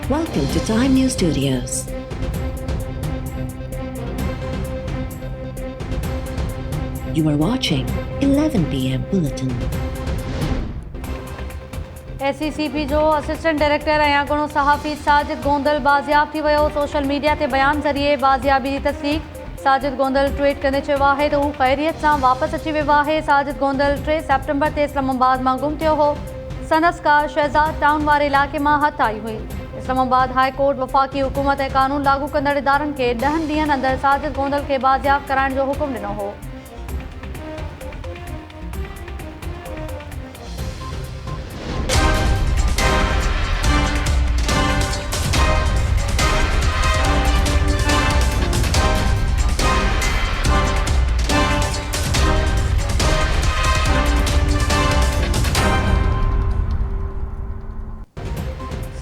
Welcome to Time News Studios. You are watching 11 p.m. Bulletin. SCCP जो assistant director ऐं गुणो सहाफ़ी साजिद गोंदल बाज़ियाब थी वियो। सोशल मीडिया ते बयान ज़रिए बाज़ियाबी जी तस्दीक। साजिद गोंदल ट्वीट कंदे चयो आहे त हू ख़ैरियत सां वापसि अची वियो आहे। साजिद गोंदल 3 सेप्टेम्बर ते इस्लामाबाद मां गुम थियो हो। संदसि कार शहज़ाद टाउन वारे इलाइक़े मां हथ आई हुई। इस्लामाबाद हाई कोर्ट वफ़ाक़ी हुकूमत ऐं क़ानून लागू कंदड़ इदारनि खे 10 ॾींहनि अंदरि साजिद गोंदल खे बाज़ियाब कराइण जो हुकुम ॾिनो हो।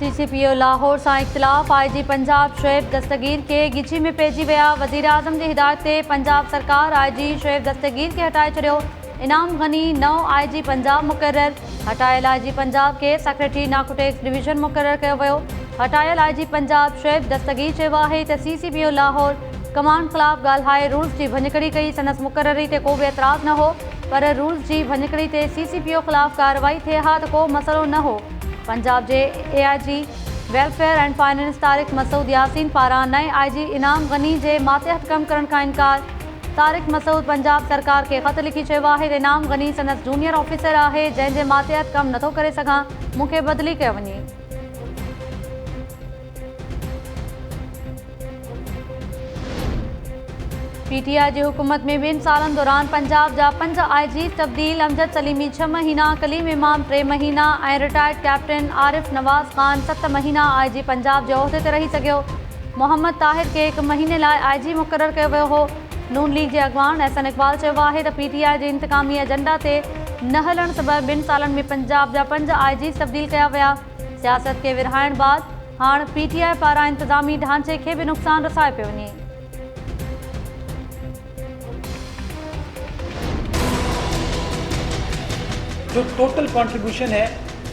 CCPO लाहौर सां इख़्तिलाफ़ IG पंजाब शुएब दस्तगीर के गिची में पइजी विया। वज़ीर आज़म जी हिदायत ते पंजाब सरकार IG शुएब दस्तगीर के हटाए छॾियो। इनाम गनी नओं IG पंजाब मुक़रर। हटायल IG पंजाब के सेक्रेटरी नार्कोटिक्स डिवीज़न मुक़रर कयो वियो। हटायल IG पंजाब शुएब दस्तगीर चयो आहे त CCPO लाहौर कमांड ख़िलाफ़ ॻाल्हाए रूल्स जी भञकड़ी कई। संदसि मुक़ररी ते को बि एतिराज़ न हो, पर रूल्स जी भञकड़ी ते CCPO ख़िलाफ़ कार्रवाई थिए हा त को मसइलो न हो। पंजाब जे AIG welfare and finance Tariq Masood Yasin पारां नए IG इनाम गनी जे मातहत कम करण खां इनकार। तारिक मसूद पंजाब सरकार के ख़त लिखी चयो आहे त इनाम गनी संदसि जूनियर ऑफिसर आहे, जंहिंजे मातहत कम नथो करे सघां, मूंखे बदिली कयो वञे। PTI जी हुकूमत में 2 सालनि दौरान पंजाब जा 5 IG तब्दील। अमजद सलीमी 6 महीना, कलीम इमाम 3 महीना ऐं रिटायर्ड कैप्टन आरिफ नवाज़ खान 7 महीना IG पंजाब जे उहिदे ते रही सघियो। मोहम्मद ताहिर के 1 महीने लाइ IG मुक़रर कयो वियो हो। नून लीग जे अॻवान एहसन इक़बाल चयो आहे त PTI जे इंतकामी एजेंडा ते न हलण सबबि 2 सालनि में पंजाब जा 5 IG तब्दील कया विया। सियासत खे विरहाइण बाद हाणे PTI पारां इंतिज़ामी ढांचे खे बि नुक़सान रसाए पियो वञे। जो टोटल कंट्रीब्यूशन है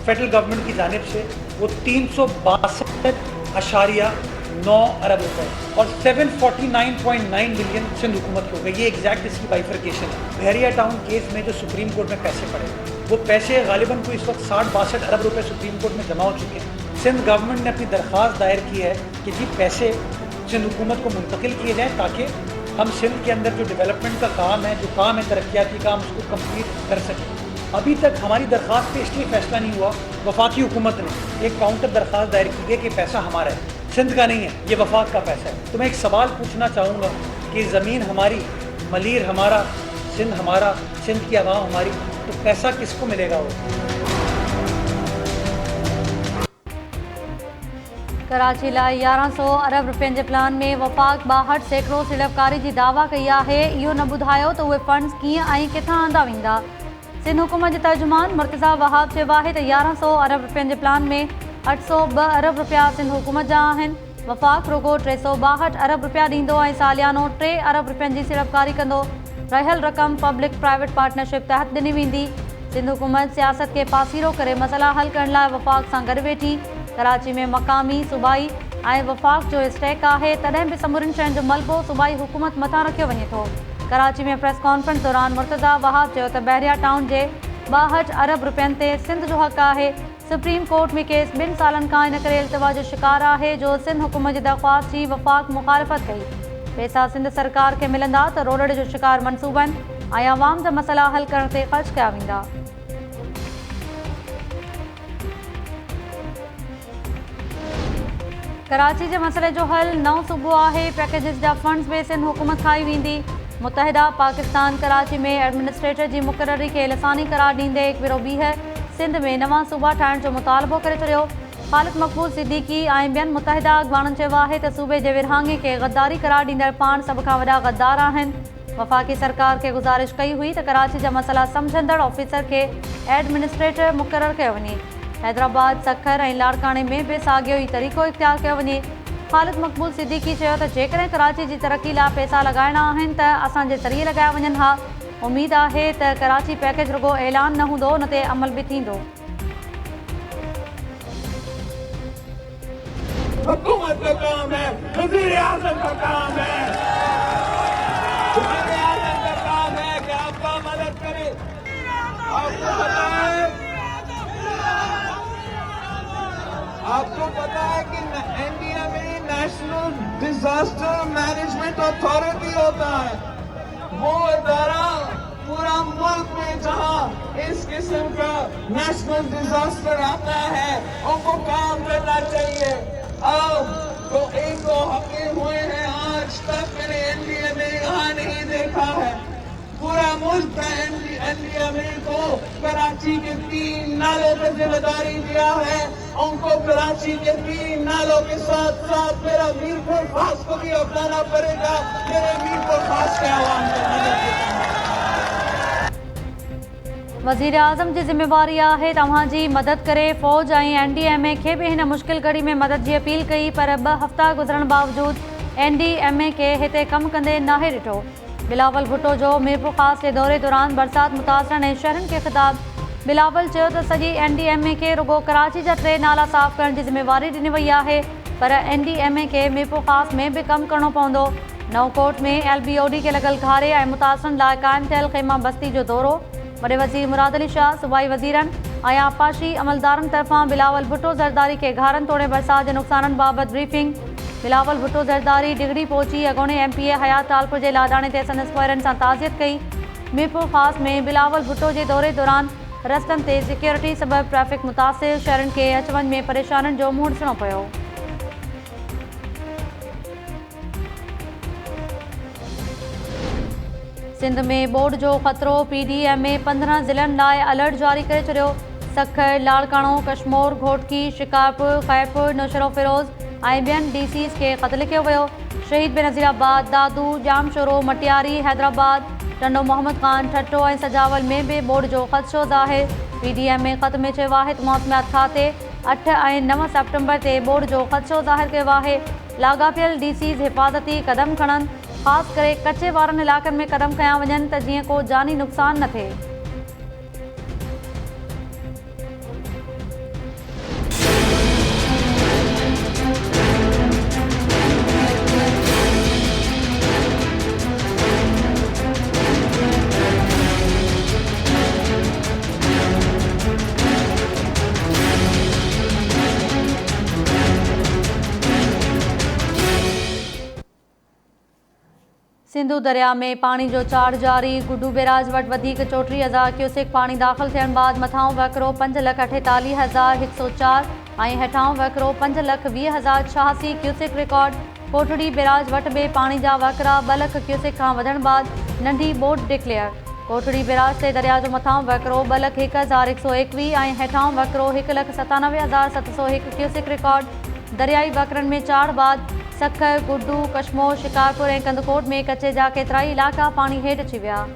फेडरल गवर्नमेंट की जानिब से वो 362.9 अरब रुपए और 749.9 मिलियन सिंध हुकूमत की हो गई। ये एग्जैक्ट इसकी बाइफर्केशन है। बहरिया टाउन केस में जो सुप्रीम कोर्ट में पैसे पड़े, वो पैसे गालिबन को इस वक्त 60-62 अरब रुपए सुप्रीम कोर्ट में जमा हो चुके हैं। सिंध गवर्नमेंट ने अपनी दरख्वास्त दायर की है कि जी पैसे सिंध हुकूमत को मुंतकिल किए जाएँ ताकि हम सिंध के अंदर जो डेवलपमेंट का काम है, जो काम है तरक्याती काम, उसको कम्प्लीट कर सकें। अभी तक हमारी दरख्वास्त पे इसलिए फैसला नहीं हुआ, वफाकी हुकूमत ने एक काउंटर दरख्वास्त दायर की है कि पैसा हमारा है, सिंध का नहीं है, ये वफाक का पैसा है। तो मैं एक सवाल पूछना चाहूँगा कि ज़मीन हमारी, मलीर हमारा, सिंध हमारा, सिंध की आवाम हमारी, तो पैसा किसको मिलेगा? वो कराची लाइ 1100 अरब रुपयनि जे प्लान में वफ़ाक़ 62 सैकड़ो सीड़पकारी जी दावा कई आहे। इहो न ॿुधायो त उहे फंड्स कीअं ऐं किथां आंदा वेंदा। सिंध हुकूमत जे तर्जुमान मुर्तज़ा वहाब चयो आहे त 1100 अरब रुपयनि जे प्लान में 802 अरब रुपया सिंध हुकूमत जा आहिनि। वफ़ाक़ रुगो 362 अरब रुपया ॾींदो ऐं सालियानो 3 अरब रुपयनि जी सीड़पकारी कंदो। रहियल रक़म पब्लिक प्राइवेट पार्टनरशिप तहत ॾिनी वेंदी। सिंध हुकूमत सियासत खे पासीरो करे मसइला हल करण लाइ वफ़ाक़ सां गॾु वेठी। कराची में मक़ामी, सूबाई ऐं वफ़ाक़ जो स्टेक आहे, तॾहिं बि समूरनि शयुनि जो मलबो सूबाई हुकूमत मथां रखियो वञे थो। कराची में प्रेस कॉन्फ्रेंस दौरान मुर्तज़ा वहाब चयो त बहरिया टाउन जे 62 अरब रुपयनि ते सिंध जो हक़ आहे। सुप्रीम कोर्ट में केस 2 सालनि खां इन करे इल्तिवा जो शिकार आहे जो सिंध हुकूमत जी दरख़्वास्त जी वफ़ाक़ मुखालिफ़त कई। पैसा सिंध सरकार खे मिलंदा त रोड़े जो शिकार मनसूबनि ऐं आवाम जा मसइला हल करण ते ख़र्च कया वेंदा। कराची जे मसइले जो हल नओं सूबो आहे। पैकेजिस जा फंड्स बि सिंध हुकूमत खाई वेंदी। मुतहिदा पाकिस्तान कराची में एडमिनिस्ट्रेटर जी मुक़ररी खे लसानी करार ॾींदे हिकु भेरो ॿीहर सिंध में नवां सूबा ठाहिण जो मुतालबो करे छॾियो। ख़ालिद मक़बूल सिद्दीकी ऐं ॿियनि मुतहिदा अॻवाननि चयो आहे त सूबे जे विरहाङे खे गद्दारी करार ॾींदड़ पाण सभ खां वॾा गद्दार आहिनि। वफ़ाक़ी सरकार खे गुज़ारिश कई हुई त कराची जा मसइला सम्झंदड़ ऑफिसर खे एडमिनिस्ट्रेटर मुक़ररु कयो वञे। हैदराबाद, सखर ऐं लाड़काणे में बि साॻियो ई तरीक़ो इख़्तियार कयो वञे। ख़ालिद मक़बूल सिद्दीकी चयो त जेकॾहिं कराची जी तरक़ी लाइ पैसा लॻाइणा आहिनि त असांजे ज़रिए लॻाया वञनि हा। उमेद आहे त कराची पैकेज रुगो ऐलान न हूंदो, उन ते अमल बि थींदो। हुकूमत का काम है, वज़ीर आज़म का काम है, वज़ीर आज़म का काम है कि आपका मदद करे। आपको पता है कि इंडिया में नेशनल डिजास्टर मैनेजमेंट अथॉरिटी होता है, वो इदारा पूरा मुल्क में जहां इस किस्म का नेशनल डिजास्टर आता है उनको काम करना चाहिए। अब तो एक दो हफ्ते हुए हैं, आज तक मैंने एनडीए में यहाँ नहीं देखा है। पूरा मुल्क ने एनडीएमए को कराची के 3 नालों पर जिम्मेदारी दिया है। उनको कराची के 3 नालों के साथ साथ मेरा मीरपुर खास को भी अपनाना पड़ेगा। मेरे मीरपुर खास के आवाम को मदद करना। वज़ीर आज़म जी ज़िम्मेवारी आहे तव्हांजी मदद करे। फ़ौज ऐं एनडीएमए खे भी हिन मुश्किल घड़ी में मदद की अपील कई, पर 2 हफ़्ता गुज़रण बावजूद एनडीएमए के हिते कम कंदे नाहे ॾिठो। बिलावल भुट्टो जो मीरपुर ख़ास के दौरे दौरान बरसात मुतासरन ऐं शहरनि के ख़िताब। बिलावल चयो त सॼी एनडीएमए के रुगो कराची जा 3 नाला साफ़ करण की ज़िम्मेवारी ॾिनी वई आहे, पर एनडीएमए के मीरपुर ख़ास में भी कम करणो पवंदो। नवकोट में एलबीओडी के लगल घारे ऐं मुतासरन लाइ क़ाइम थियल ख़ैमा बस्ती जो दौरो। वॾे वज़ीर मुराद अली शाह, सूबाई वज़ीरनि ऐं आपाशी अमलदारनि तरफ़ां बिलावल भुट्टो ज़रदारी के घारनि तोड़े बरसात के नुक़साननि बाबति ब्रीफिंग। बिलावल भुट्टो ज़रदारी डिगड़ी पहुची अगोणे एमपीए हयात तालपुर के लाडाणे ते संदसि पोयरनि सां ताज़ियत कई। मीरपुर ख़ास में बिलावल भुट्टो के दौरे दौरान रस्तनि ते सिक्योरिटी सबबि ट्रैफिक मुतासिर, शहरनि के अच वञ में परेशानियुनि जो मुंहुं ॾिसणो पियो। सिंध में बोर्ड जो ख़तरो, पीडीएमए 15 ज़िलनि लाइ अलर्ट जारी करे छॾियो। सखर, लाड़काणो, कशमोर, घोटकी, शिकारपुर, खैरपुर, नौशरो फिरोज़ ऐं ॿियनि डीसीज़ के ख़त लिखियो वियो। शहीद बेनज़ीराबाद, दादू, जामशोरो, मटियारी, हैदराबाद, टंडो मोहम्मद ख़ान, ठट्टो ऐं सजावल में भी बोर्ड जो ख़दशो ज़ाहिर। पीडीएमए ख़त में चयो आहे त मौसमियात खाते 8 ऐं 9 सेप्टेम्बर ते बोर्ड जो ख़दशो ज़ाहिर कयो आहे। लाॻापियल डीसीज़ हिफ़ाज़ती क़दम खणनि, ख़ासि करे कचे वारनि इलाइक़नि में क़दम खयां वञनि त जीअं को जानी नुक़सान न थिए। सिंधु दरिया में पानी जो चाढ़ जारी। गुड्डू बैराज वटि वधीक 34,000 क्यूसेक पानी दाख़िल थियण बाद मथां वकिरो 5,48,104 ऐं हेठां वकिरो 5,20,086 क्यूसेक रिकॉर्ड। कोठड़ी बैराज वटि बि पानी जा वकिरा 2 लख क्यूसेक खां वधण बाद नंढी बोट डिक्लेयर। कोठड़ी बैराज ते दरिया जो मथां वकिरो 2,01,121 ऐं हेठां वकिरो 1,97,701 क्यूसेक रिकॉर्ड। दरियाई वकिरनि में चाढ़ बाद सखर, गुड्डू, कशमोर, शिकारपुर ऐं कंदकोट में कचे जा केतिराई इलाइक़ा पानी हेठि अची विया।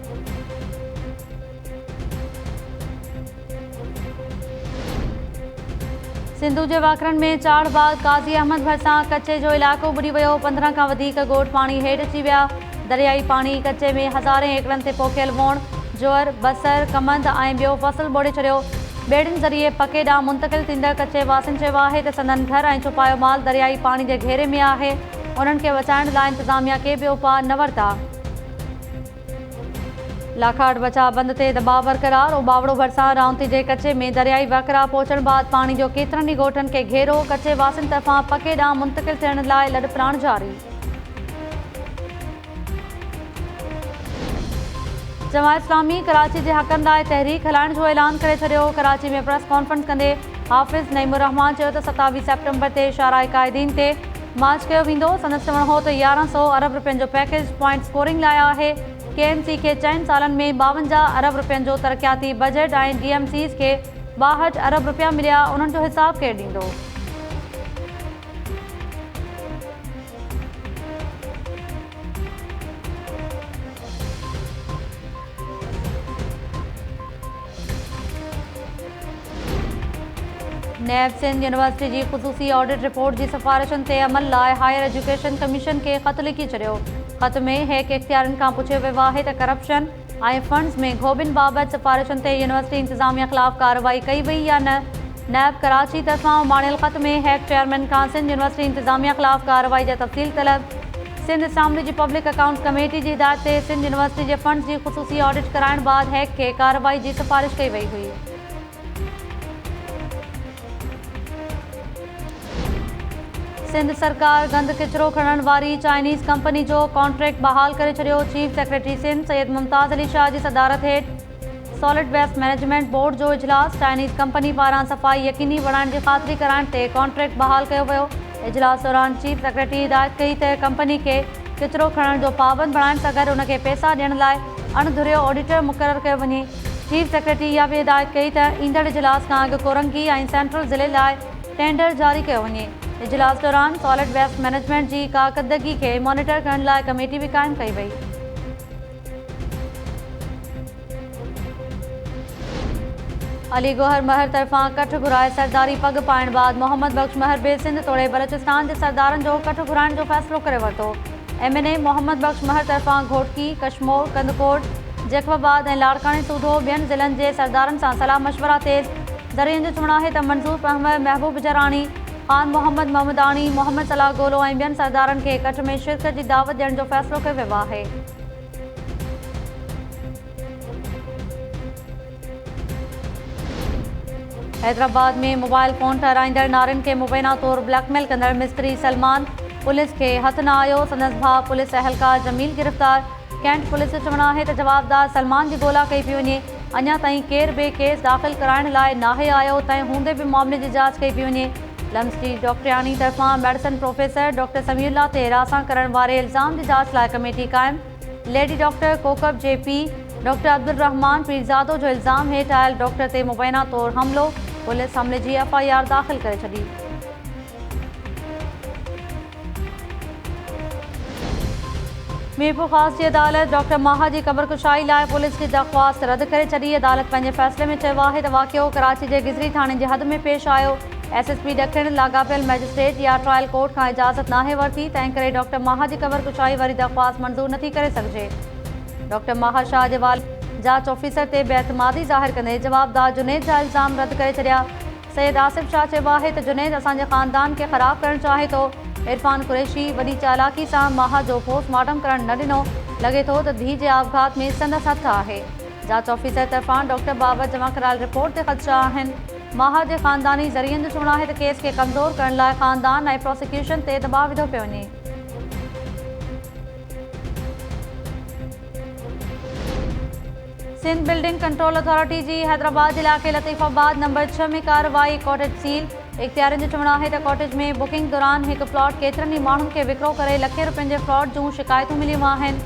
सिंधु जे वाकिरनि में चाढ़ बाद काज़ी अहमद भरिसां कचे जो इलाइक़ो बुॾी वियो। 15 खां वधीक ॻोठ पाणी हेठि अची विया। दरियाई पाणी कचे में हज़ारे एकड़नि ते पोखियल वोण, ज्वर, बसर, कमंद ऐं ॿियो फसल ॿोड़े छॾियो। ॿेड़ियुनि ज़रिए पके ॾांहुं मुंतक़िल थींदड़ कचे वासिन चयो आहे त संदन घर ऐं छुपायो माल दरियाई पाणी जे घेरे में आहे। उन्हनि खे बचाइण लाइ इंतिज़ामिया के बि उपाउ न वरिता। लाखाड़ बचाव बंद ते दबाव बरक़रार। उबावड़ो भरिसां राउंती जे कचे में दरियाई वकिरा पहुचण बाद पाणी जो केतिरनि ई ॻोठनि खे घेरो। कचे वासिन तरफ़ां पके ॾांहुं मुंतक़िल थियण लाइ लॾ प्राण जारी। जमात इस्लामी कराची जे हक़नि लाइ तहरीक हलाइण जो ऐलान करे छॾियो। कराची में प्रेस कॉन्फ्रेंस कंदे हाफ़िज़ नईमुर रहमान चयो त 27 सेप्टेम्बर ते शाराए क़ाइदीन ते मार्च कयो वेंदो। संदसि चवणु हो त 1100 अरब रुपयनि जो पैकेज पॉइंट स्कोरिंग लाइ आहे। केएमसी खे 4 सालनि में 52 अरब रुपयनि जो तरक़ियाती बजट ऐं डीएमसीज़ खे 62 अरब रुपया मिलिया। उन्हनि जो हिसाब केरु ॾींदो? नैब सिंध यूनिवर्सिटी जी ख़ुसूसी ऑडिट रिपोर्ट जी सिफ़ारिशुनि ते अमल लाइ हायर एजुकेशन कमीशन खे ख़त लिखी छॾियो। ख़त में हेक इख़्तियारनि खां पुछियो वियो आहे त करप्शन ऐं फंड्स में घोबिन बाबति सिफ़ारिशुनि ते यूनिवर्सिटी इंतिज़ामिया ख़िलाफ़ कार्रवाई कई वई या न। नैब कराची तरफां माणियल ख़त में हैक चेयरमैन खां सिंध यूनिवर्सिटी इंतज़ामिया ख़िलाफ़ कार्रवाई जा तफ़सील तलब। सिंध असामली जी पब्लिक अकाउंट कमेटी जी हिदायत ते सिंध यूनिवर्सिटी जे फंड्स जी ख़ुसूसी ऑडिट कराइण बाद हैक खे कार्रवाई जी सिफारिश कई वई हुई। सिंध सरकार गंद किचिरो खणण वारी चाइनीज़ कंपनी जो कॉन्ट्रैक्ट बहाल करे छॾियो। चीफ सेक्रेटरी सिंध सैयद मुमताज़ अली शाह जी सदारत हेठि सॉलिड वेस्ट मैनेजमेंट बोर्ड जो इजलास चाइनीज़ कंपनी पारां सफ़ाई यकीनी बणाइण जी ख़ातिरी कराइण ते कॉन्ट्रैक्ट बहाल कयो वियो। इजलास दौरान चीफ सेक्रेटरी हिदायत कई त कंपनी खे किचिरो खणण जो पाबंद बणाइण सां गॾु उनखे पैसा ॾियण लाइ अणधुरियो ऑडिटर मुक़ररु कयो वञे। चीफ सेक्रेटरी इहा बि हिदायत कई त ईंदड़ इजलास खां अॻु कोरंगी ऐं सेंट्रल ज़िले लाइ टेंडर जारी कयो वञे। इजलास दौरान सॉलिड वेस्ट मैनेजमेंट जी कारकर्दगी खे मॉनिटर करण लाइ कमेटी बि क़ाइमु कई वई। अली गोहर महर तरफां कठ घुराए सरदारी पग पाइण बाद मोहम्मद बख्श महर बि सिंध तोड़े बलोचिस्तान जे सरदारनि जो कठ घुराइण जो फ़ैसिलो करे वरितो। MNA मोहम्मद बख्श महर तरफां घोटकी, कशमोर, कंदकोट, जैकबाबाद ऐं लाड़कानी सूधो ॿियनि ज़िलनि जे सरदारनि सां सलाह मशवरा तेज़। ज़रियनि जो चवणु आहे त मंसूर अहमद, महबूब जरानी, ख़ान मोहम्मद महमदानी, मोहम्मद सलाह गोलो ऐं ॿियनि सरदारनि खे कठ में शिरकत जी दावत ॾियण जो फ़ैसिलो कयो वियो आहे। हैदराबाद में मोबाइल फ़ोन ठहिराईंदड़ नारियुनि खे मुबैना तौरु ब्लैकमेल कंदड़ मिस्त्री सलमान पुलिस खे हथु न आयो। संदसि भाउ पुलिस अहलकार जमील गिरफ़्तार। कैंट पुलिस जो चवणु आहे त जवाबदार सलमान जी ॻोल्हा कई पई वञे। अञा ताईं केरु बि केस दाख़िल कराइण लाइ नाहे आयो, तंहिं हूंदे बि मामले जी जांच कई पई वञे। लम्सटी डॉक्टरियानी तरफां मेडिसिन प्रोफेसर डॉक्टर समीउल्लाह ते हिरासां करण वारे इल्ज़ाम जी जांच लाइ कमेटी क़ाइमु। Lady doctor Kokab JP doctor Abdul Rahman Pirzado जो इल्ज़ाम हेठि आयल डॉक्टर ते मुबैना तौरु हमिलो। पुलिस हमले जी FIR दाख़िल करे छॾी। मीरपुर ख़ास जी अदालत डॉक्टर माहा जी क़ब्रकुशाई लाइ पुलिस जी दरख़्वास्त रद्द करे छॾी। अदालत पंहिंजे फ़ैसिले में चयो आहे त वाक़ियो कराची जे गिज़री थाणे जे हद में पेश आयो। SSP ॾखिण लाॻापियल मैजिस्ट्रेट या ट्रायल कोर्ट खां इजाज़त नाहे वरिती, तंहिं करे डॉक्टर माहा जी क़ब्रकुशाई वारी दरख़्वास्त मंज़ूर नथी करे सघिजे। डॉक्टर माहा शाह जे वाल जांच ऑफिसर ते बेअतमादी ज़ाहिर कंदे जवाबदार जुनैद जा इल्ज़ाम रद्द करे छॾिया। सैयद आसिफ शाह चयो आहे त जुनैद असांजे ख़ानदान खे ख़राबु करणु चाहे थो। इरफान कुरैशी वॾी चालाकी सां माहा जो पोस्टमार्टम करणु न ॾिनो। लॻे थो त धीउ जे आपघात में संदसि हथु आहे। जांच ऑफिसर तरफ़ां डॉक्टर बाबति जमा करायल रिपोर्ट ते ख़दशा आहिनि। माहा जे ख़ानदानी ज़रियनि जो चवणु आहे त केस खे कमज़ोर करण लाइ ख़ानदान ऐं प्रोसिक्यूशन ते दबाव विधो पियो वञे। सिंध बिल्डिंग कंट्रोल अथॉरिटी जी हैदराबाद इलाइक़े लतीफ़ाबाद नंबर 6 में कार्रवाई। Cottage seal. इख़्तियारियुनि जो चवणु आहे त कॉटेज में बुकिंग दौरान हिकु प्लॉट केतिरनि ई माण्हुनि खे विकिरो करे लखे रुपयनि जे फ्रॉड जूं शिकायतूं मिलियूं आहिनि।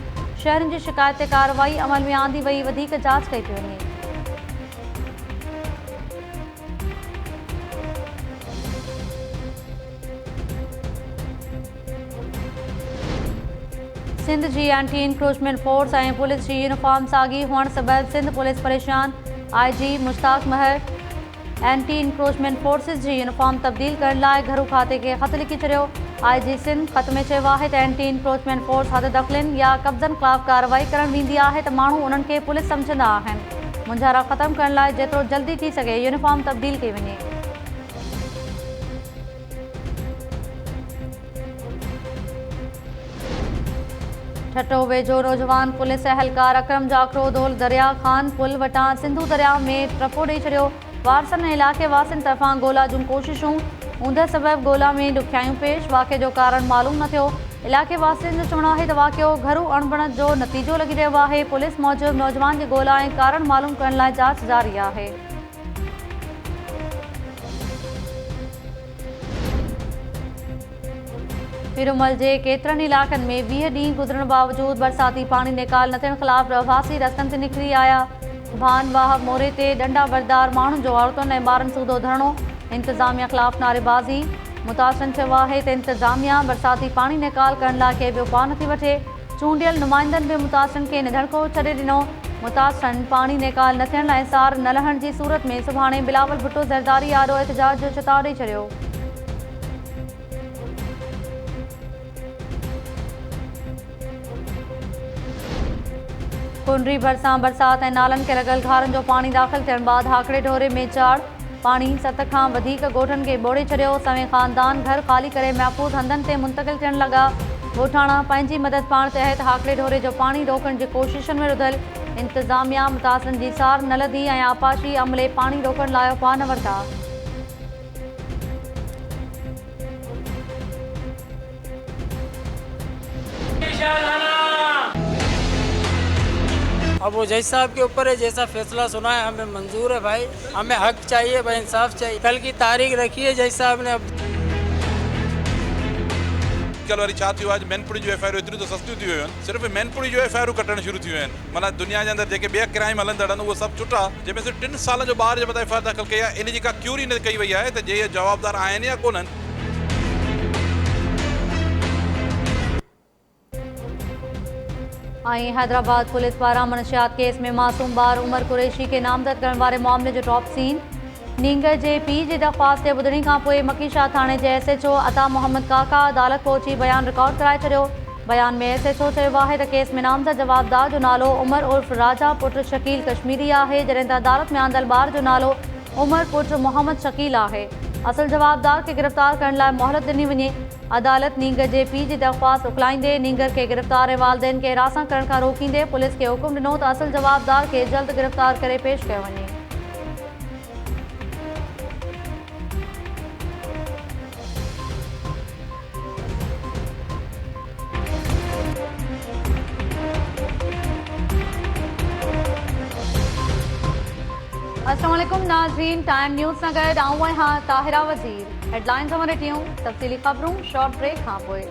शहरनि जी शिकायत ते कार्रवाई अमल में आंदी वई, वधीक जांच कई पई वञे। सिंध जी एंटी इंक्रोचमेंट फोर्स ऐं पुलिस जी यूनिफॉर्म साॻी हुअण सबबि सिंध पुलिस परेशान। IG मुश्ताक महर एंटी इंक्रोचमेंट फोर्सिस जी यूनिफॉर्म तब्दील करण लाइ घरू खाते खे ख़त लिखी छॾियो। IG सिंध ख़त में चयो आहे त एंटी इंक्रोचमेंट फोर्स हद दख़लनि या कब्ज़नि ख़िलाफ़ कार्रवाई करणु वेंदी आहे त माण्हू उन्हनि खे पुलिस सम्झंदा आहिनि। मुंझारा ख़तमु करण लाइ जेतिरो जल्दी थी सघे यूनिफॉर्म तब्दील कई वञे। ठटो वेझो नौजवान पुलिस अहलकार अकरम जाखरो दोल दरिया खान पुल वटां सिंधू दरिया में टपो ॾेई छॾियो। वारसनि ऐं इलाइक़े वासियुनि तरफ़ां ॻोल्हा जूं कोशिशूं हूंदे सबबि ॻोल्हा में ॾुखियायूं पेश। वाक़िए जो कारण मालूम न थियो। इलाइक़े वासियुनि जो चवणु आहे त वाक़ियो घरू अणबणत जो नतीजो लॻी रहियो आहे। पुलिस मूजिबि नौजवान जी ॻोल्हा ऐं कारण मालूम करण लाइ जांच जारी आहे। पीरूमल जे केतिरनि इलाइक़नि में 20 ॾींहं गुज़रण बावजूदि बरसाती पाणी निकाल न थियण ख़िलाफ़ रहवासी रस्तनि ते निकिरी आया। भान वाह मोरे ते डंडा बरदार माण्हुनि जो औरतुनि ऐं ॿारनि सूधो धरणो। इंतिज़ामिया ख़िलाफ़ नारेबाज़ी। मुतासिरनि चयो आहे त इंतिज़ामिया बरसाती पाणी निकाल करण लाइ के बि उपाउ नथी वठे। चूंडियल नुमाइंदनि बि मुतासिरनि खे निधड़को छॾे ॾिनो। मुतासिरनि पाणी निकाल न थियण लाइ सार न लहण जी सूरत में सुभाणे बिलावल भुट्टो ज़रदारी आॾो एहतिजाज जो चिताव ॾेई छॾियो। कुंडरी भरिसां बरसाति ऐं नालनि खे लॻल घारनि जो पाणी दाख़िल थियण बाद हाकड़े ढोरे में चाड़। पानी 7 खां वधीक ॻोठनि खे ॿोड़े छॾियो। सवें ख़ानदान घर ख़ाली करे महफ़ूज़ हंधनि ते मुंतक़िल थियण लॻा। ॻोठाणा पंहिंजी मदद पाण तहत हाकड़े ढोरे जो पाणी रोकण जी कोशिशनि में रुधल। इंतज़ामिया मुतासिरनि जी सार न लधी ऐं आपाशी अमले पाणी रोकण लाइ उपा न वरिता। अब वो जज साहब के ऊपर है, जैसा फैसला सुना है हमें मंजूर है भाई। हमें हक चाहिए भाई, इंसाफ चाहिए। कल की तारीख रखी है जज साहब ने। अब कल वारी छा थियो, आज मैनपुरी जो एफआईआर एतिरी तो सस्ती थी हुयूं आहिनि। सिर्फ़ु मैनपुरी जो एफआईआर कटण शुरू थी आहिनि। माना दुनिया जे अंदरि जेके ॿिया क्राइम हलंदा आहिनि उहे सभु छुटा, जंहिंमें से 3 साल जो ॿार जे मथां एफआईआर दाख़िल कई आहे। इन जी का क्यूरी न कई वई आहे त जे इहे जवाबदार आहिनि या कोन्हनि। हैदराबाद पुलिस पारां मनशियात केस में मासूम ॿार उमर कुरैशी के नामज़द करण वारे मामले जो टॉप सीन। नींगर जे पीउ जी दरख़्वास्त ते ॿुधणी खां पोइ मकीशाह थाणे जे SHO अता मोहम्मद काका अदालत पहुची बयान रिकॉर्ड कराए छॾियो। बयान में SHO चयो आहे त केस में नामज़द जवाबदार जो नालो उमर उर्फ राजा पुट शकील कश्मीरी आहे, जॾहिं त अदालत में आंदल ॿार जो नालो उमर पुट मोहम्मद शकील आहे। असल जवाबदार खे गिरफ़्तार करण लाइ मोहलत ॾिनी वञे। अदालत नींगर जे पीउ जी दरख़्वास्त उकलाईंदे नींगर खे गिरफ़्तार ऐं वालदेन खे हिरासत करण खां रोकींदे पुलिस खे हुकुम ॾिनो त असल जवाबदार खे जल्द गिरफ़्तार करे पेश कयो वञे। अस्सलाम वालेकुम नाज़रीन, टाइम न्यूज़ सां गॾु आऊं आहियां ताहिरा वज़ीर। हेडलाइंस हमारे टियूं तफ़सीली ख़बरूं शॉर्ट ब्रेक खां पोइ।